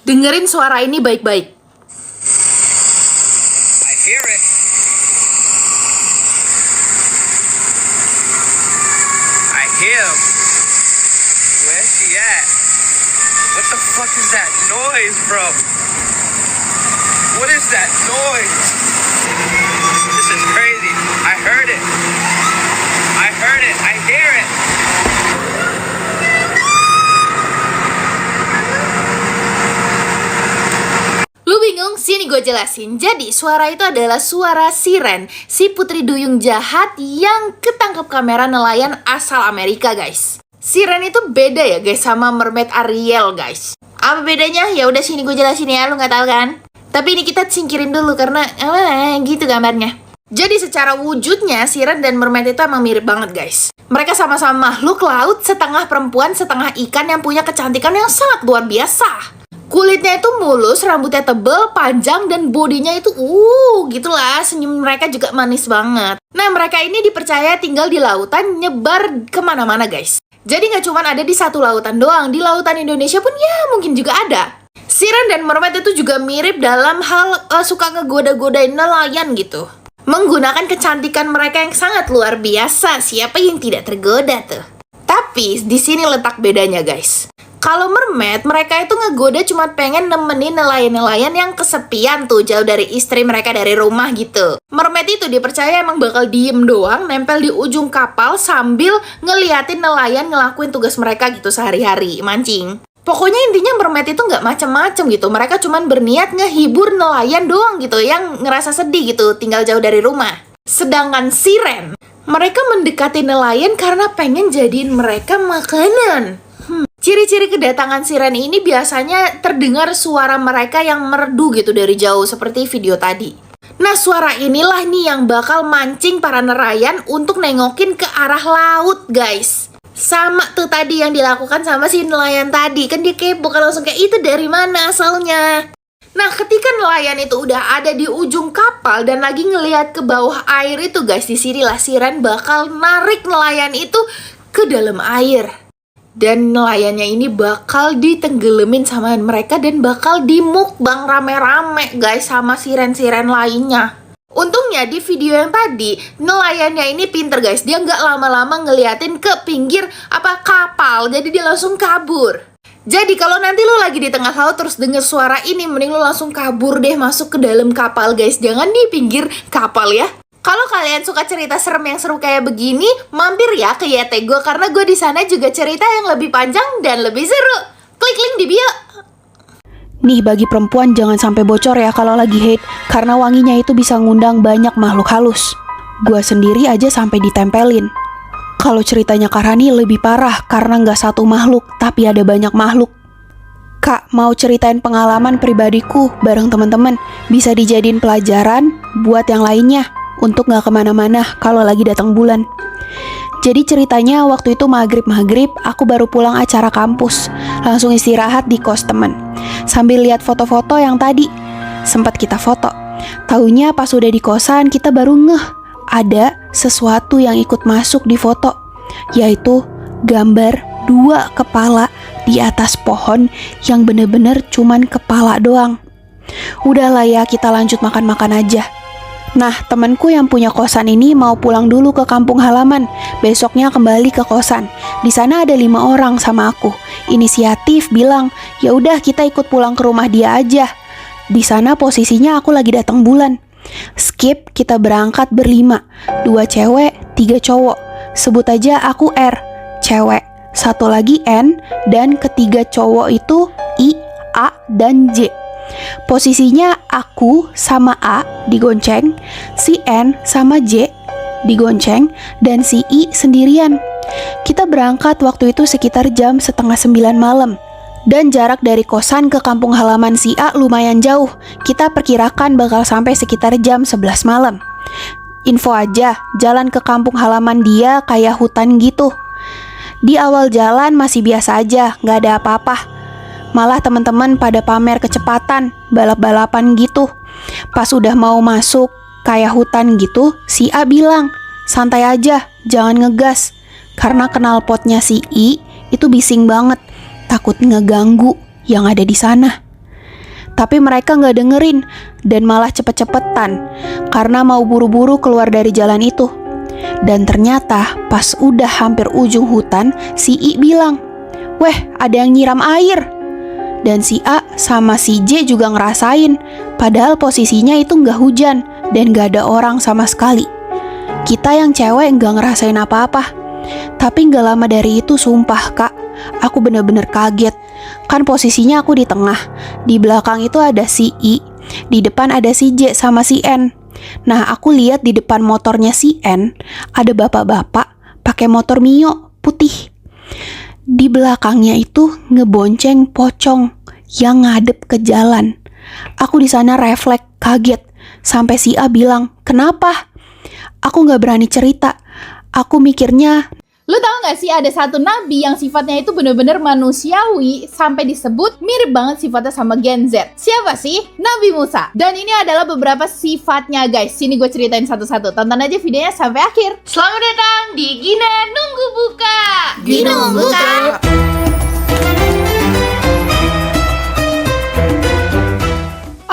Dengerin suara ini baik-baik. I hear it. I hear him. Where's she at? What the fuck is that noise, bro? What is that noise? This is crazy. I heard it. I heard it. I hear it. Lu bingung? Sini gue jelasin. Jadi suara itu adalah suara siren, si putri duyung jahat yang ketangkep kamera nelayan asal Amerika, guys. Siren itu beda ya guys sama mermaid Ariel, guys. Apa bedanya? Ya udah sini gue jelasin ya, lu nggak tahu kan? Tapi ini kita singkirin dulu karena gitu gambarnya. Jadi secara wujudnya siren dan mermaid itu emang mirip banget, guys. Mereka sama-sama makhluk laut, setengah perempuan, setengah ikan yang punya kecantikan yang sangat luar biasa. Kulitnya itu mulus, rambutnya tebel, panjang, dan bodinya itu gitulah. Senyum mereka juga manis banget. Nah, mereka ini dipercaya tinggal di lautan, nyebar kemana-mana, guys. Jadi nggak cuma ada di satu lautan doang, di lautan Indonesia pun ya mungkin juga ada. Siren dan mermaid itu juga mirip dalam hal suka ngegoda-godain nelayan gitu. Menggunakan kecantikan mereka yang sangat luar biasa, siapa yang tidak tergoda tuh? Tapi di sini letak bedanya, guys. Kalau mermaid, mereka itu ngegoda cuma pengen nemenin nelayan-nelayan yang kesepian tuh, jauh dari istri mereka, dari rumah gitu. Mermaid itu dipercaya emang bakal diem doang, nempel di ujung kapal sambil ngeliatin nelayan ngelakuin tugas mereka gitu sehari-hari, mancing. Pokoknya intinya mermaid itu nggak macem-macem gitu, mereka cuma berniat ngehibur nelayan doang gitu, yang ngerasa sedih gitu, tinggal jauh dari rumah. Sedangkan siren, mereka mendekati nelayan karena pengen jadiin mereka makanan. Ciri-ciri kedatangan siren ini biasanya terdengar suara mereka yang merdu gitu dari jauh seperti video tadi. Nah, suara inilah nih yang bakal mancing para nelayan untuk nengokin ke arah laut, guys. Sama tuh tadi yang dilakukan sama si nelayan tadi. Kan dia kepo kan langsung kayak, itu dari mana asalnya? Nah, ketika nelayan itu udah ada di ujung kapal dan lagi ngelihat ke bawah air itu, guys, disinilah siren bakal narik nelayan itu ke dalam air. Dan nelayannya ini bakal ditenggelamin sama mereka dan bakal dimukbang rame-rame, guys, sama siren-siren lainnya. Untungnya di video yang tadi, nelayannya ini pinter, guys. Dia nggak lama-lama ngeliatin ke pinggir kapal, jadi dia langsung kabur. Jadi kalau nanti lo lagi di tengah laut terus denger suara ini, mending lo langsung kabur deh masuk ke dalam kapal, guys. Jangan di pinggir kapal ya. Kalau kalian suka cerita serem yang seru kayak begini, mampir ya ke YT gue karena gue di sana juga cerita yang lebih panjang dan lebih seru. Klik link di bio. Nih bagi perempuan jangan sampai bocor ya kalau lagi hate, karena wanginya itu bisa ngundang banyak makhluk halus. Gua sendiri aja sampai ditempelin. Kalau ceritanya Karani lebih parah karena nggak satu makhluk, tapi ada banyak makhluk. Kak, mau ceritain pengalaman pribadiku bareng teman-teman, bisa dijadiin pelajaran buat yang lainnya. Untuk gak kemana-mana kalau lagi datang bulan. Jadi ceritanya waktu itu maghrib aku baru pulang acara kampus, langsung istirahat di kos temen sambil lihat foto-foto yang tadi sempat kita foto. Taunya pas udah di kosan kita baru ngeh ada sesuatu yang ikut masuk di foto, yaitu gambar 2 kepala di atas pohon yang bener-bener cuman kepala doang. Udahlah ya, kita lanjut makan-makan aja. Nah, temanku yang punya kosan ini mau pulang dulu ke kampung halaman. Besoknya kembali ke kosan. Di sana ada 5 orang sama aku. Inisiatif bilang, ya udah kita ikut pulang ke rumah dia aja. Di sana posisinya aku lagi datang bulan. Skip, kita berangkat berlima. 2 cewek, 3 cowok. Sebut aja aku R, cewek. 1 lagi N, dan ketiga cowok itu I, A, dan J. Posisinya aku sama A digonceng, si N sama J digonceng, dan si I sendirian. Kita berangkat waktu itu sekitar jam 8:30 malam. Dan jarak dari kosan ke kampung halaman si A lumayan jauh. Kita perkirakan bakal sampai sekitar jam 11 malam. Info aja, jalan ke kampung halaman dia kayak hutan gitu. Di awal jalan masih biasa aja, gak ada apa-apa. Malah teman-teman pada pamer kecepatan, balap-balapan gitu. Pas udah mau masuk kayak hutan gitu, si A bilang, santai aja, jangan ngegas. Karena knalpotnya si I itu bising banget, takut ngeganggu yang ada di sana. Tapi mereka nggak dengerin dan malah cepet-cepetan karena mau buru-buru keluar dari jalan itu. Dan ternyata pas udah hampir ujung hutan, si I bilang, "Weh, ada yang nyiram air." Dan si A sama si J juga ngerasain, padahal posisinya itu nggak hujan dan nggak ada orang sama sekali. Kita yang cewek nggak ngerasain apa-apa. Tapi nggak lama dari itu, sumpah kak, aku bener-bener kaget. Kan posisinya aku di tengah, di belakang itu ada si I, di depan ada si J sama si N. Nah, aku lihat di depan motornya si N ada bapak-bapak pakai motor Mio putih. Di belakangnya itu ngebonceng pocong yang ngadep ke jalan. Aku di sana refleks kaget sampai si A bilang, "Kenapa?" Aku nggak berani cerita. Aku mikirnya, Lu tau gak sih ada satu nabi yang sifatnya itu bener-bener manusiawi sampai disebut mirip banget sifatnya sama Gen Z. Siapa sih? Nabi Musa. Dan ini adalah beberapa sifatnya guys. Sini gue ceritain satu-satu. Tonton aja videonya sampai akhir. Selamat datang di Gina Nunggu Buka. Gina Nunggu Buka.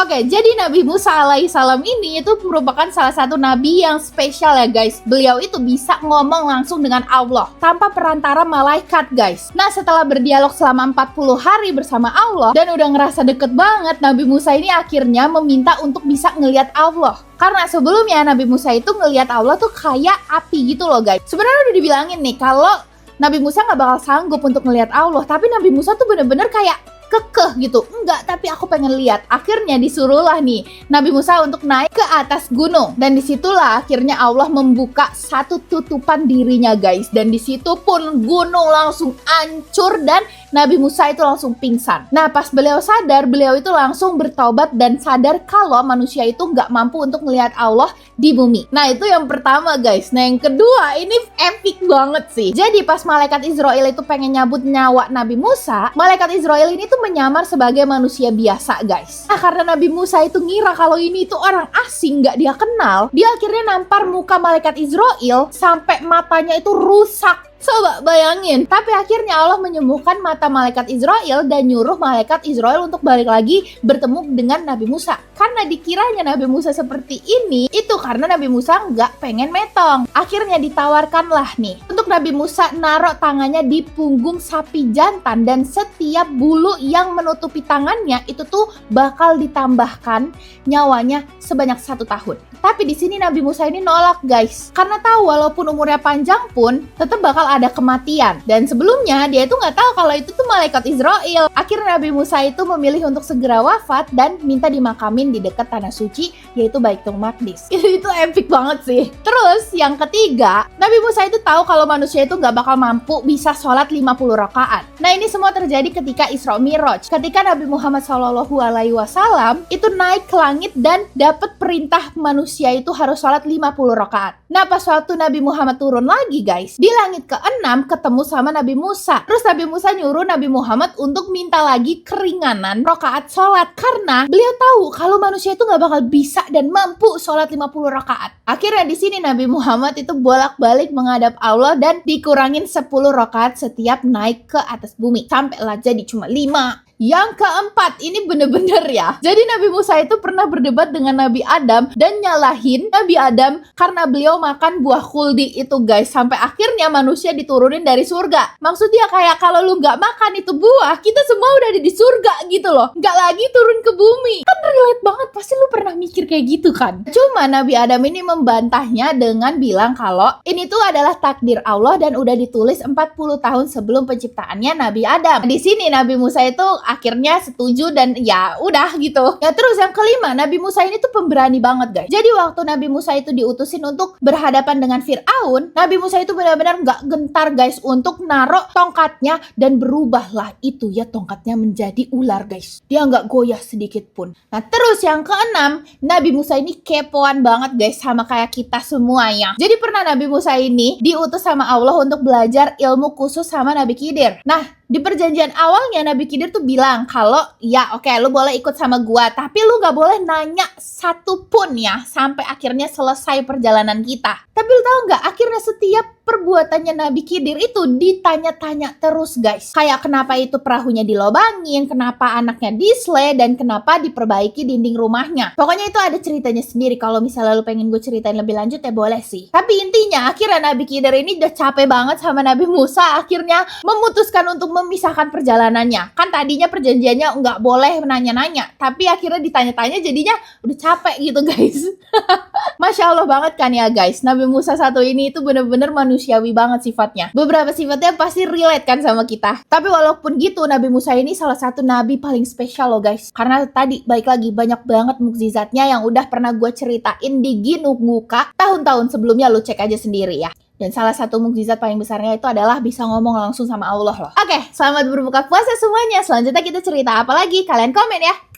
Oke, jadi Nabi Musa alaihissalam ini itu merupakan salah satu nabi yang spesial ya guys. Beliau itu bisa ngomong langsung dengan Allah tanpa perantara malaikat guys. Nah, setelah berdialog selama 40 hari bersama Allah dan udah ngerasa deket banget, Nabi Musa ini akhirnya meminta untuk bisa ngelihat Allah. Karena sebelumnya Nabi Musa itu ngelihat Allah tuh kayak api gitu loh guys. Sebenarnya udah dibilangin nih kalau Nabi Musa gak bakal sanggup untuk ngelihat Allah, tapi Nabi Musa tuh bener-bener kayak kekeh gitu. Enggak, tapi aku pengen lihat. Akhirnya disuruhlah nih Nabi Musa untuk naik ke atas gunung. Dan disitulah akhirnya Allah membuka satu tutupan dirinya guys. Dan disitu pun gunung langsung hancur dan Nabi Musa itu langsung pingsan. Nah, pas beliau sadar, beliau itu langsung bertaubat dan sadar kalau manusia itu nggak mampu untuk melihat Allah di bumi. Nah, itu yang pertama guys. Nah, yang kedua ini epic banget sih. Jadi pas malaikat Israel itu pengen nyabut nyawa Nabi Musa, malaikat Israel ini tuh menyamar sebagai manusia biasa guys. Nah, karena Nabi Musa itu ngira kalau ini itu orang asing nggak dia kenal, dia akhirnya nampar muka malaikat Israel sampai matanya itu rusak. Coba bayangin. Tapi akhirnya Allah menyembuhkan mata malaikat Israel dan nyuruh malaikat Israel untuk balik lagi bertemu dengan Nabi Musa. Karena dikiranya Nabi Musa seperti ini, itu karena Nabi Musa nggak pengen metong. Akhirnya ditawarkanlah nih untuk Nabi Musa naruh tangannya di punggung sapi jantan dan setiap bulu yang menutupi tangannya itu tuh bakal ditambahkan nyawanya sebanyak 1 tahun. Tapi di sini Nabi Musa ini nolak guys, karena tahu walaupun umurnya panjang pun tetap bakal ada kematian. Dan sebelumnya dia itu nggak tahu kalau itu tuh malaikat Israel. Akhirnya Nabi Musa itu memilih untuk segera wafat dan minta dimakamin di dekat tanah suci, yaitu Baitul Maqdis. Itu epic banget sih. Terus yang ketiga, Nabi Musa itu tahu kalau manusia itu nggak bakal mampu bisa sholat 50 rakaat. Nah, ini semua terjadi ketika Isra Mi'raj. Ketika Nabi Muhammad SAW itu naik ke langit dan dapat perintah manusia itu harus sholat 50 rakaat. Nah, pas waktu Nabi Muhammad turun lagi guys, di langit ke-6 ketemu sama Nabi Musa. Terus Nabi Musa nyuruh Nabi Muhammad untuk minta lagi keringanan rakaat sholat. Karena beliau tahu kalau manusia itu gak bakal bisa dan mampu sholat 50 rakaat. Akhirnya di sini Nabi Muhammad itu bolak-balik menghadap Allah dan dikurangin 10 rakaat setiap naik ke atas bumi. Sampailah jadi cuma 5. Yang keempat, ini bener-bener ya. Jadi Nabi Musa itu pernah berdebat dengan Nabi Adam dan nyalahin Nabi Adam karena beliau makan buah khuldi itu guys. Sampai akhirnya manusia diturunin dari surga. Maksudnya kayak kalau lu nggak makan itu buah, kita semua udah ada di surga gitu loh. Nggak lagi turun ke bumi. Kan relate banget, pasti lu pernah mikir kayak gitu kan. Cuma Nabi Adam ini membantahnya dengan bilang kalau ini tuh adalah takdir Allah dan udah ditulis 40 tahun sebelum penciptaannya Nabi Adam. Di sini Nabi Musa itu akhirnya setuju dan ya udah gitu. Ya terus yang kelima, Nabi Musa ini tuh pemberani banget guys. Jadi waktu Nabi Musa itu diutusin untuk berhadapan dengan Fir'aun, Nabi Musa itu benar-benar gak gentar guys untuk naruh tongkatnya dan berubahlah itu ya tongkatnya menjadi ular guys. Dia gak goyah sedikit pun. Nah terus yang keenam, Nabi Musa ini kepoan banget guys sama kayak kita semuanya. Jadi pernah Nabi Musa ini diutus sama Allah untuk belajar ilmu khusus sama Nabi Khidir. Nah di perjanjian awalnya Nabi Khidir tuh bilang kalau ya oke, lu boleh ikut sama gua, tapi lu gak boleh nanya satu pun ya sampai akhirnya selesai perjalanan kita. Tapi lu tahu gak, akhirnya setiap perbuatannya Nabi Khidir itu ditanya-tanya terus guys. Kayak kenapa itu perahunya dilobangin, kenapa anaknya disle, dan kenapa diperbaiki dinding rumahnya. Pokoknya itu ada ceritanya sendiri. Kalau misalnya lu pengen gue ceritain lebih lanjut ya boleh sih. Tapi intinya akhirnya Nabi Khidir ini udah capek banget sama Nabi Musa, akhirnya memutuskan untuk memisahkan perjalanannya. Kan tadinya perjanjiannya nggak boleh nanya-nanya, tapi akhirnya ditanya-tanya jadinya udah capek gitu guys. Masya Allah banget kan ya guys. Nabi Musa satu ini itu bener-bener manusiawi banget sifatnya. Beberapa sifatnya pasti relate kan sama kita. Tapi walaupun gitu, Nabi Musa ini salah satu nabi paling spesial loh guys. Karena tadi baik lagi banyak banget mukjizatnya yang udah pernah gue ceritain di Ginuk Muka tahun-tahun sebelumnya, lo cek aja sendiri ya. Dan salah satu mukjizat paling besarnya itu adalah bisa ngomong langsung sama Allah loh. Oke, selamat berbuka puasa semuanya. Selanjutnya kita cerita apa lagi? Kalian komen ya.